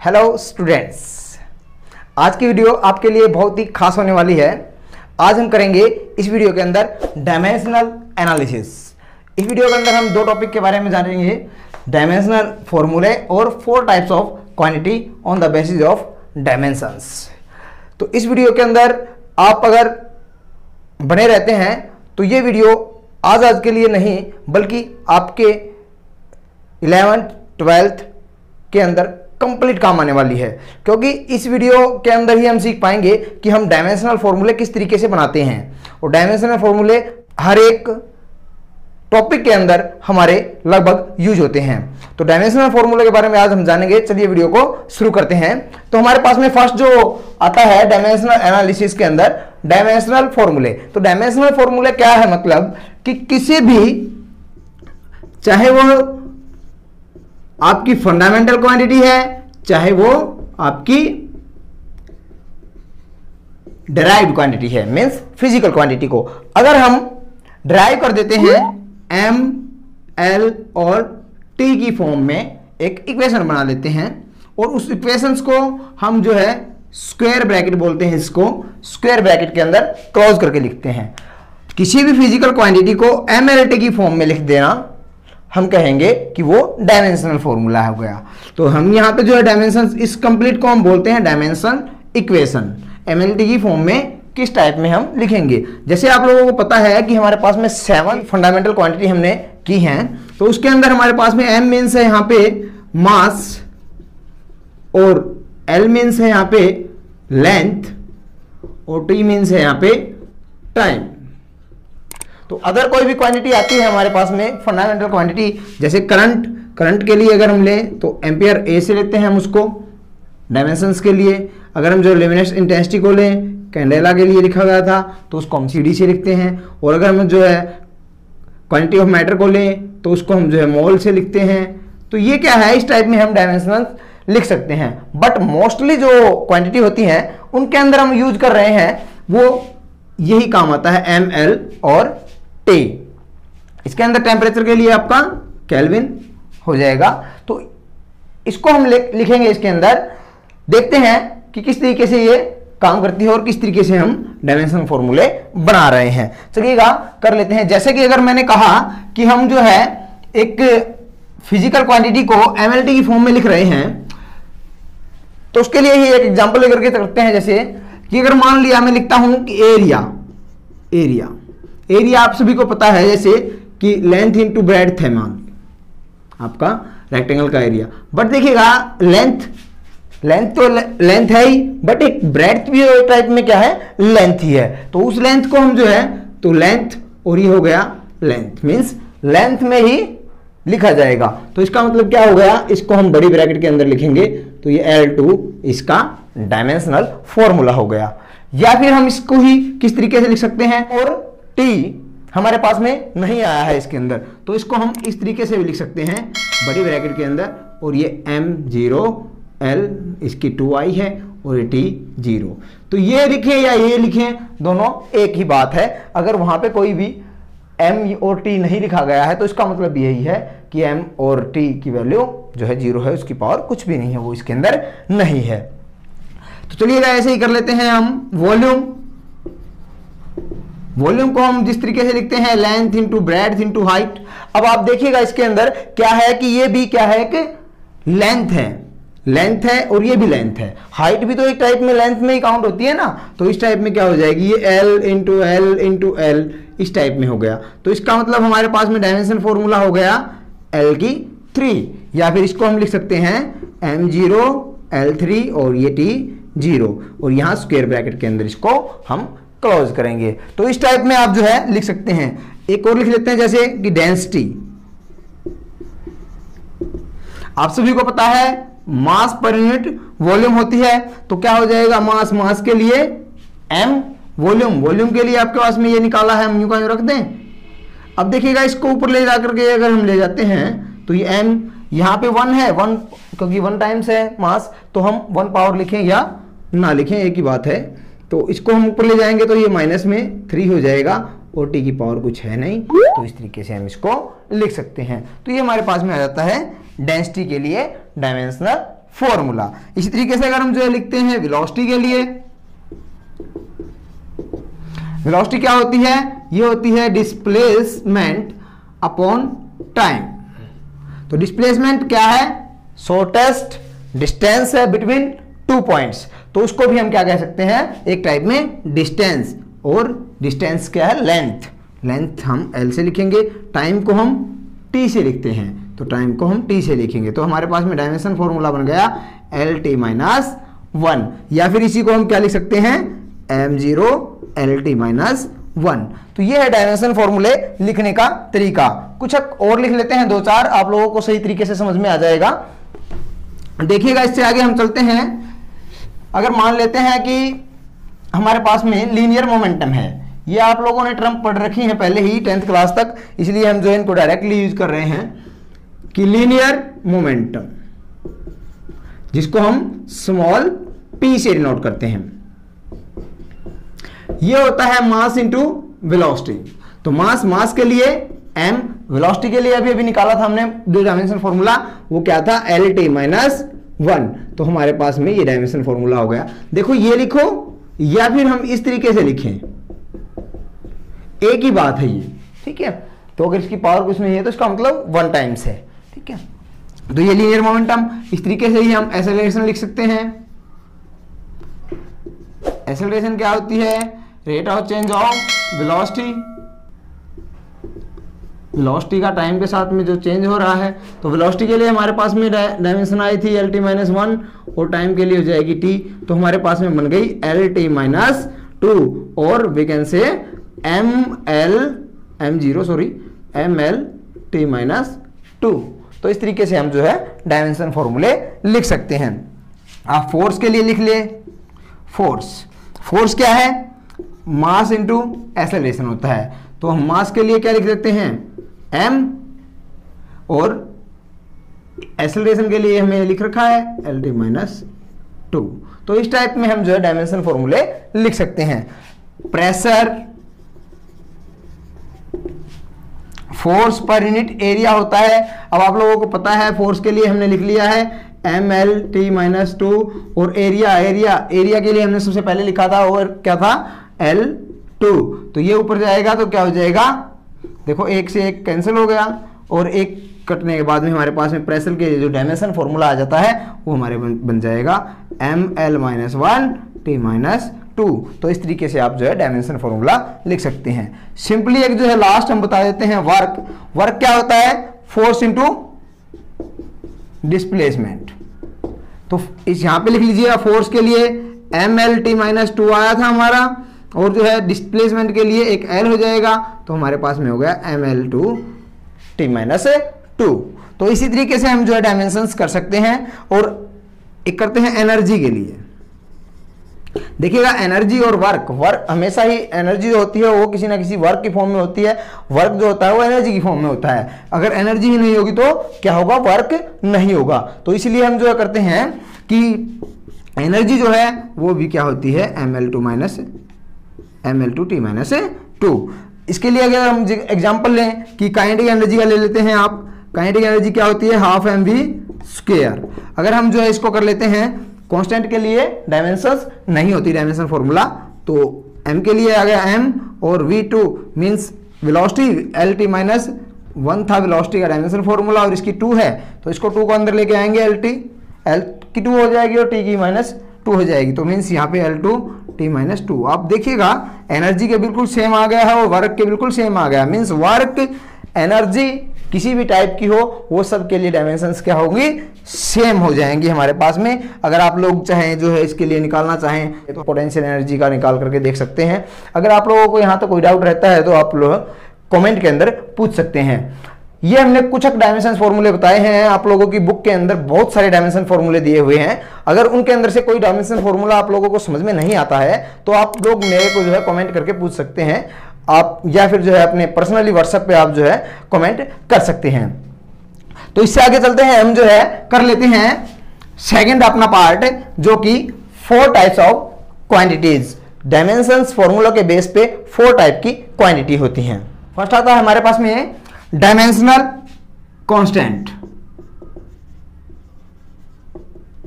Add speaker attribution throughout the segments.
Speaker 1: Hello students, आज की video आपके लिए बहुत ही खास होने वाली है। आज हम करेंगे इस वीडियो के अंदर डायमेंशनल एनालिसिस। इस वीडियो के अंदर हम दो टॉपिक के बारे में जानेंगे, डायमेंशनल फॉर्मूले और 4 types of quantity on the basis of dimensions. तो इस वीडियो के अंदर आप अगर बने रहते हैं तो ये वीडियो आज के लिए नहीं बल्कि आपके 11th 12th के अंदर कंप्लीट काम आने वाली है, क्योंकि इस वीडियो के अंदर ही हम सीख पाएंगे कि हम डायमेंशनल फॉर्मूले किस तरीके से बनाते हैं और डायमेंशनल फॉर्मूले हर एक टॉपिक के अंदर हमारे लगभग यूज होते हैं। तो डायमेंशनल फॉर्मूले के बारे में आज हम जानेंगे। चलिए वीडियो को शुरू करते हैं। तो हमारे पास में फर्स्ट जो आता है डायमेंशनल एनालिसिस के अंदर डायमेंशनल फॉर्मूले। तो डायमेंशनल फॉर्मूले क्या है, मतलब कि किसी भी, चाहे वो आपकी फंडामेंटल क्वांटिटी है चाहे वो आपकी डिराइव्ड क्वांटिटी है, मींस फिजिकल क्वांटिटी को अगर हम डिराइव कर देते हैं एम एल और टी की फॉर्म में एक इक्वेशन बना लेते हैं और उस इक्वेशंस को हम जो है स्क्वायर ब्रैकेट बोलते हैं, इसको स्क्वायर ब्रैकेट के अंदर क्लोज करके लिखते हैं। किसी भी फिजिकल क्वांटिटी को एम एल टी की फॉर्म में लिख देना, हम कहेंगे कि वो डायमेंशनल फॉर्मूला हो गया। तो हम यहाँ पे जो है डायमेंशन, इस कंप्लीट को हम बोलते हैं डायमेंशन इक्वेशन। एमएलटी की फॉर्म में किस टाइप में हम लिखेंगे, जैसे आप लोगों को पता है कि हमारे पास में 7 फंडामेंटल क्वांटिटी हमने की हैं। तो उसके अंदर हमारे पास में एम मीन्स है यहाँ पे मास और एल मीन्स है यहाँ पे लेंथ और टी मीन्स है यहाँ पे टाइम। तो अगर कोई भी क्वांटिटी आती है हमारे पास में फंडामेंटल क्वांटिटी, जैसे करंट के लिए अगर हम लें तो एम्पियर ए से लेते हैं हम उसको डायमेंशंस के लिए। अगर हम जो ल्यूमिनस इंटेंसिटी को लें, कैंडेला के लिए लिखा गया था तो उसको हम सीडी से लिखते हैं। और अगर हम जो है क्वांटिटी ऑफ मैटर को लें तो उसको हम जो है मोल से लिखते हैं। तो ये क्या है, इस टाइप में हम डायमेंशंस लिख सकते हैं। बट मोस्टली जो क्वांटिटी होती हैं उनके अंदर हम यूज कर रहे हैं वो यही काम आता है, एम एल और टी। इसके अंदर टेम्परेचर के लिए आपका केल्विन हो जाएगा। तो इसको हम लिखेंगे इसके अंदर, देखते हैं कि किस तरीके से ये काम करती है और किस तरीके से हम डायमेंशन फॉर्मूले बना रहे हैं। चलिएगा कर लेते हैं। जैसे कि अगर मैंने कहा कि हम जो है एक फिजिकल क्वांटिटी को एमएलटी की फॉर्म में लिख रहे हैं, तो उसके लिए ही एक एग्जांपल लेकर के करते हैं। जैसे कि अगर मान लिया मैं लिखता हूं कि एरिया आप सभी को पता है, जैसे कि लेंथ इनटू ब्रेड्थ है मान आपका रेक्टेंगल का एरिया। बट देखिएगा लेंथ तो लेंथ है ही, बट एक ब्रेड्थ भी एक टाइप में क्या है, लेंथ ही है। तो उस लेंथ को हम जो है तो लेंथ और ये हो गया लेंथ, मींस लेंथ में ही लिखा जाएगा। तो इसका मतलब क्या हो गया, इसको हम बड़ी ब्रैकेट के अंदर लिखेंगे तो ये L2 इसका डायमेंशनल फॉर्मूला हो गया। या फिर हम इसको ही किस तरीके से लिख सकते हैं, और T हमारे पास में नहीं आया है इसके अंदर तो इसको हम इस तरीके से भी लिख सकते हैं बड़ी ब्रैकेट के अंदर, और ये M0 L इसकी 2i है और ये T 0। तो ये लिखें या ये लिखें, दोनों एक ही बात है। अगर वहां पे कोई भी M और T नहीं लिखा गया है तो इसका मतलब यही है कि M और T की वैल्यू जो है 0 है, उसकी पावर कुछ भी नहीं है, वो इसके अंदर नहीं है। तो चलिएगा ऐसे ही कर लेते हैं हम। वॉल्यूम को हम जिस तरीके से लिखते हैं length into breadth into height. अब आप देखिएगा इसके अंदर क्या है कि ये भी क्या है कि लेंथ है और ये भी लेंथ है। हाइट भी तो एक टाइप में लेंथ में ही काउंट होती है ना, तो इस टाइप में क्या हो जाएगी, ये L इंटू एल इस टाइप में हो गया। तो इसका मतलब हमारे पास में डायमेंशन फॉर्मूला हो गया L की 3, या फिर इसको हम लिख सकते हैं M0 L3 और ये T 0, और यहां स्क्वायर ब्रैकेट के अंदर इसको हम क्लोज करेंगे। तो इस टाइप में आप जो है लिख सकते हैं। एक और लिख लेते हैं जैसे कि डेंसिटी। आप सभी को पता है मास पर यूनिट वॉल्यूम होती है, तो क्या हो जाएगा, मास के लिए m, वॉल्यूम के लिए आपके पास में ये निकाला है, हम यूं का यूं रख दें। अब देखिएगा इसको ऊपर ले जाकर के अगर हम ले जाते हैं तो ये m यहाँ पे 1 है, 1 क्योंकि 1 टाइम्स है मास, तो हम 1 पावर लिखें या ना लिखें एक ही बात है। तो इसको हम ऊपर ले जाएंगे तो ये माइनस में 3 हो जाएगा और टी की पावर कुछ है नहीं, तो इस तरीके से हम इसको लिख सकते हैं। तो ये हमारे पास में आ जाता है डेंसिटी के लिए डायमेंशनल फॉर्मूला। इसी तरीके से अगर हम जो है लिखते हैं वेलोसिटी के लिए, वेलोसिटी क्या होती है, ये होती है डिस्प्लेसमेंट अपॉन टाइम। तो डिस्प्लेसमेंट क्या है, शॉर्टेस्ट डिस्टेंस है बिटवीन टू पॉइंट्स, तो उसको भी हम क्या कह सकते हैं, एक टाइप में डिस्टेंस। और डिस्टेंस क्या है, लेंथ। लेंथ हम L से लिखेंगे, टाइम को हम T से लिखते हैं, तो टाइम को हम T से लिखेंगे। तो हमारे पास में डायमेंशन फॉर्मूला बन गया LT-1, या फिर इसी को हम क्या लिख सकते हैं, m0 LT-1। तो ये है डायमेंशन फॉर्मूले लिखने का तरीका। कुछ और लिख लेते हैं, 2-4, आप लोगों को सही तरीके से समझ में आ जाएगा। देखिएगा, इससे आगे हम चलते हैं। अगर मान लेते हैं कि हमारे पास में लीनियर मोमेंटम है, ये आप लोगों ने टर्म पढ़ रखी है पहले ही 10th क्लास तक, इसलिए हम जो है इनको डायरेक्टली यूज कर रहे हैं कि लीनियर मोमेंटम, जिसको हम स्मॉल p से डिनोट करते हैं, ये होता है मास इंटू वेलोसिटी। तो मास के लिए m, वेलोसिटी के लिए अभी निकाला था हमने दो डायमेंशन फॉर्मूला, वो क्या था, LT-1। तो हमारे पास में ये डायमेंशन फॉर्मूला हो गया। देखो ये लिखो, या फिर हम इस तरीके से लिखें, एक ही बात है ये, ठीक है। तो अगर इसकी पावर कुछ नहीं है तो इसका मतलब 1 टाइम्स है, ठीक है। तो ये लीनियर मोमेंटम, इस तरीके से ही हम एक्सेलरेशन लिख सकते हैं। एक्सेलरेशन क्या होती है, rate of change of velocity, velocity का टाइम के साथ में जो चेंज हो रहा है। तो वेलोसिटी के लिए हमारे पास में डायमेंशन आई थी LT-1 और टाइम के लिए हो जाएगी t, तो हमारे पास में बन गई LT-2 और वी कैन से MLT-2। तो इस तरीके से हम जो है डायमेंशन फॉर्मूले लिख सकते हैं। आप फोर्स के लिए लिख ले, फोर्स क्या है, मास इंटू एक्सेलरेशन होता है। तो हम मास के लिए क्या लिख सकते हैं, m, और एक्सेलरेशन के लिए हमें लिख रखा है LT-2। तो इस टाइप में हम जो है डायमेंशन फॉर्मूले लिख सकते हैं। Pressure, force per unit area होता है। अब आप लोगों को पता है फोर्स के लिए हमने लिख लिया है MLT-2, और एरिया के लिए हमने सबसे पहले लिखा था, और क्या था, L2। तो ये ऊपर जाएगा तो क्या हो जाएगा, देखो एक से एक कैंसिल हो गया, और एक कटने के बाद में हमारे पास में प्रेशर के जो डायमेंशन फॉर्मूला आ जाता है वो हमारे बन जाएगा ML-1T-2। तो इस तरीके से आप जो है डायमेंशन फॉर्मूला लिख सकते हैं। सिंपली एक जो है लास्ट हम बता देते हैं, वर्क क्या होता है, फोर्स इंटू डिस्प्लेसमेंट। तो इस यहां पे लिख लीजिए, फोर्स के लिए MLT-2 आया था हमारा, और जो है डिस्प्लेसमेंट के लिए एक L हो जाएगा, तो हमारे पास में हो गया ML2T-2। तो इसी तरीके से हम जो है डायमेंशंस कर सकते हैं। और एक करते हैं एनर्जी के लिए। देखिएगा, एनर्जी और वर्क हमेशा ही, एनर्जी जो होती है वो किसी ना किसी वर्क की फॉर्म में होती है, वर्क जो होता है वो एनर्जी की फॉर्म में होता है। अगर एनर्जी ही नहीं होगी तो क्या होगा, वर्क नहीं होगा। तो इसलिए हम जो है करते हैं कि एनर्जी जो है वो भी क्या होती है, ML2T-2। इसके लिए अगर हम एग्जांपल लें कि काइनेटिक एनर्जी का ले लेते हैं आप, काइनेटिक एनर्जी क्या होती है, ½ mv²। अगर हम जो है इसको कर लेते हैं, कांस्टेंट के लिए डायमेंशंस नहीं होती डायमेंशन फॉर्मूला, तो m के लिए आ गया m, और v2 मींस वेलोसिटी, LT-1 था वेलोसिटी का डायमेंशन फॉर्मूला, और इसकी 2 है, तो इसको 2 को अंदर लेके आएंगे, L की 2 हो जाएगी और t की -2 हो जाएगी। तो मीन्स यहाँ पे L2T-2। आप देखिएगा एनर्जी के बिल्कुल सेम आ गया है और वर्क के बिल्कुल सेम आ गया। मीन्स वर्क, एनर्जी किसी भी टाइप की हो, वो सब के लिए डायमेंशंस क्या होंगी, सेम हो जाएंगी हमारे पास में। अगर आप लोग चाहें जो है इसके लिए निकालना चाहें तो पोटेंशियल एनर्जी का निकाल करके देख सकते हैं। अगर आप लोगों को यहाँ तो कोई डाउट रहता है तो आप लोग कमेंट के अंदर पूछ सकते हैं। ये हमने कुछ डायमेंशन फॉर्मूले बताए हैं, आप लोगों की बुक के अंदर बहुत सारे डायमेंशन फॉर्मूले दिए हुए हैं। अगर उनके अंदर से कोई डायमेंशन फॉर्मूला आप लोगों को समझ में नहीं आता है तो आप लोग मेरे को जो है कमेंट करके पूछ सकते हैं आप, या फिर जो है अपने पर्सनली व्हाट्सएप पे आप जो है कमेंट कर सकते हैं। तो इससे आगे चलते हैं, हम जो है कर लेते हैं सेकंड अपना पार्ट, जो कि 4 types of quantities. Dimensions formula के बेस पे 4 टाइप की क्वांटिटी होती हैं। फर्स्ट आता है हमारे पास में डायमेंशनल कांस्टेंट।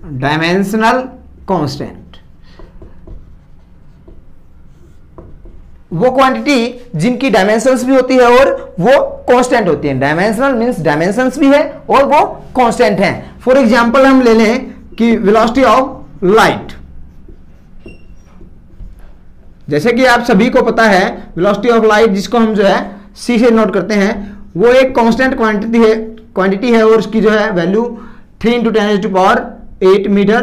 Speaker 1: डायमेंशनल कांस्टेंट, वो क्वांटिटी जिनकी डायमेंशंस भी होती है और वो कांस्टेंट होती है। डायमेंशनल मींस डायमेंशंस भी है और वो कांस्टेंट हैं। फॉर एग्जांपल हम ले लें कि वेलोसिटी ऑफ लाइट, जैसे कि आप सभी को पता है वेलोसिटी ऑफ लाइट, जिसको हम जो है c से नोट करते हैं, वो एक कांस्टेंट क्वांटिटी है और उसकी जो है वैल्यू 3 × 10⁸ मीटर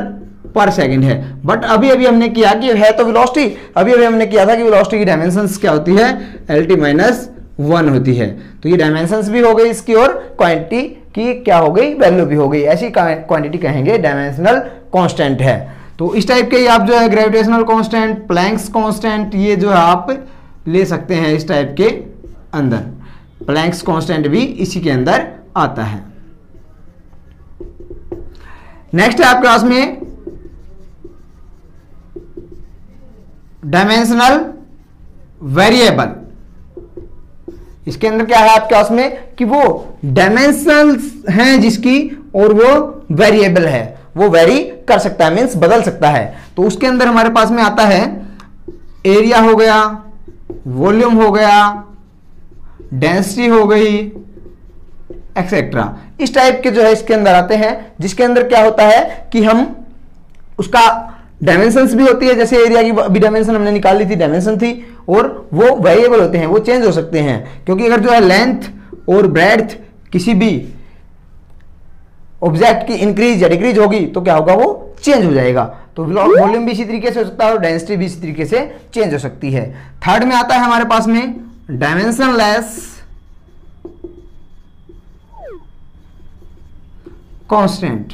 Speaker 1: पर सेकंड है। बट अभी हमने किया कि है तो वेलोसिटी, अभी हमने किया था कि वेलोसिटी की डायमेंशंस क्या होती है, LT-1 होती है। तो ये डायमेंशंस भी हो गई इसकी और क्वांटिटी की क्या हो गई, वैल्यू भी हो गई। ऐसी क्वांटिटी कहेंगे डायमेंशनल कांस्टेंट है। तो इस टाइप के आप जो है ग्रेविटेशनल कांस्टेंट, प्लैंक्स कांस्टेंट, ये जो है आप ले सकते हैं इस टाइप के अंदर। प्लैंक्स कांस्टेंट भी इसी के अंदर आता है। नेक्स्ट है आपके पास में डायमेंशनल वेरिएबल। इसके अंदर क्या है आपके पास में कि वो डायमेंशंस हैं जिसकी, और वो वेरिएबल है, वो वेरी कर सकता है, मीन्स बदल सकता है। तो उसके अंदर हमारे पास में आता है एरिया हो गया, वॉल्यूम हो गया, डेंसिटी हो गई, एक्सेट्रा। इस टाइप के जो है इसके अंदर आते हैं, जिसके अंदर क्या होता है कि हम उसका डायमेंशंस भी होती है। जैसे एरिया की भी डायमेंशन हमने निकाल ली थी, डायमेंशन थी, और वो वेरिएबल होते हैं, वो चेंज हो सकते हैं। क्योंकि अगर जो है लेंथ और ब्रेड्थ किसी भी ऑब्जेक्ट की इंक्रीज या डिक्रीज होगी तो क्या होगा, वो चेंज हो जाएगा। तो वॉल्यूम भी इसी तरीके से हो सकता है और डेंसिटी भी इसी तरीके से चेंज हो सकती है। थर्ड में आता है हमारे पास में dimensionless constant.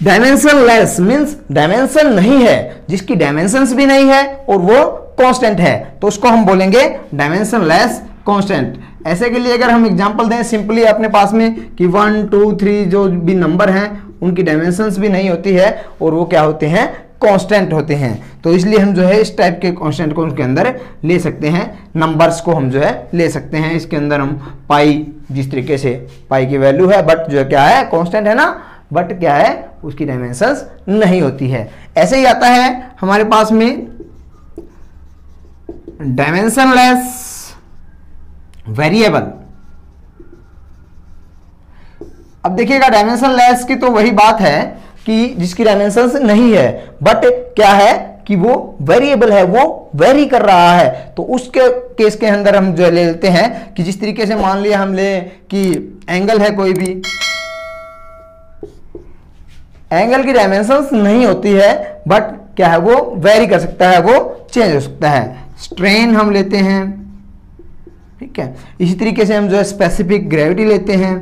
Speaker 1: Dimensionless means dimension नहीं है, जिसकी डायमेंशंस भी नहीं है और वो कांस्टेंट है, तो उसको हम बोलेंगे डायमेंशनलेस कांस्टेंट। ऐसे के लिए अगर हम एग्जांपल दें सिंपली अपने पास में कि 1 2 3 जो भी नंबर हैं उनकी डायमेंशंस भी नहीं होती है और वो क्या होते हैं, कांस्टेंट होते हैं। तो इसलिए हम जो है इस टाइप के कांस्टेंट को उनके अंदर ले सकते हैं, नंबर्स को हम जो है ले सकते हैं। इसके अंदर हम पाई, जिस तरीके से पाई की वैल्यू है, बट जो है क्या है, कांस्टेंट है ना, बट क्या है, उसकी डायमेंशंस नहीं होती है। ऐसे ही आता है हमारे पास में डायमेंशनलेस वेरिएबल। अब देखिएगा डायमेंशनलेस की तो वही बात है कि जिसकी डायमेंशंस नहीं है, बट क्या है कि वो वेरिएबल है, वो वेरी कर रहा है। तो उसके केस के अंदर हम जो ले लेते हैं कि जिस तरीके से मान लिया हम ले कि एंगल है, कोई भी एंगल की डायमेंशंस नहीं होती है, बट क्या है, वो वेरी कर सकता है, वो चेंज हो सकता है। स्ट्रेन हम लेते हैं, ठीक है। इसी तरीके से हम जो है स्पेसिफिक ग्रेविटी लेते हैं।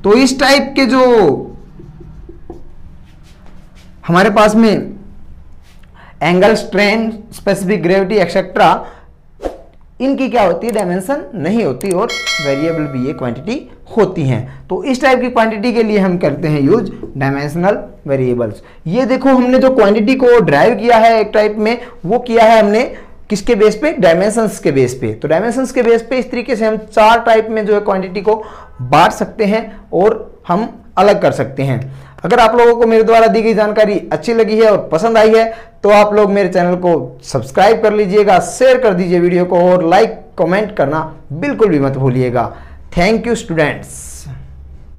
Speaker 1: तो इस टाइप के जो हमारे पास में angle, strain, specific gravity etcetera, इनकी क्या होती है, डायमेंशन नहीं होती और वेरिएबल भी ये क्वांटिटी होती हैं। तो इस टाइप की क्वांटिटी के लिए हम करते हैं यूज डायमेंशनल वेरिएबल्स। ये देखो हमने जो क्वांटिटी को ड्राइव किया है एक टाइप में, वो किया है हमने किसके बेस पे, डायमेंशंस के बेस पे। तो डायमेंशंस के बेस पे इस तरीके से हम 4 टाइप में जो है क्वांटिटी को बांट सकते हैं और हम अलग कर सकते हैं। अगर आप लोगों को मेरे द्वारा दी गई जानकारी अच्छी लगी है और पसंद आई है तो आप लोग मेरे चैनल को सब्सक्राइब कर लीजिएगा, शेयर कर दीजिए वीडियो को और लाइक कमेंट करना बिल्कुल भी मत भूलिएगा। Thank you students.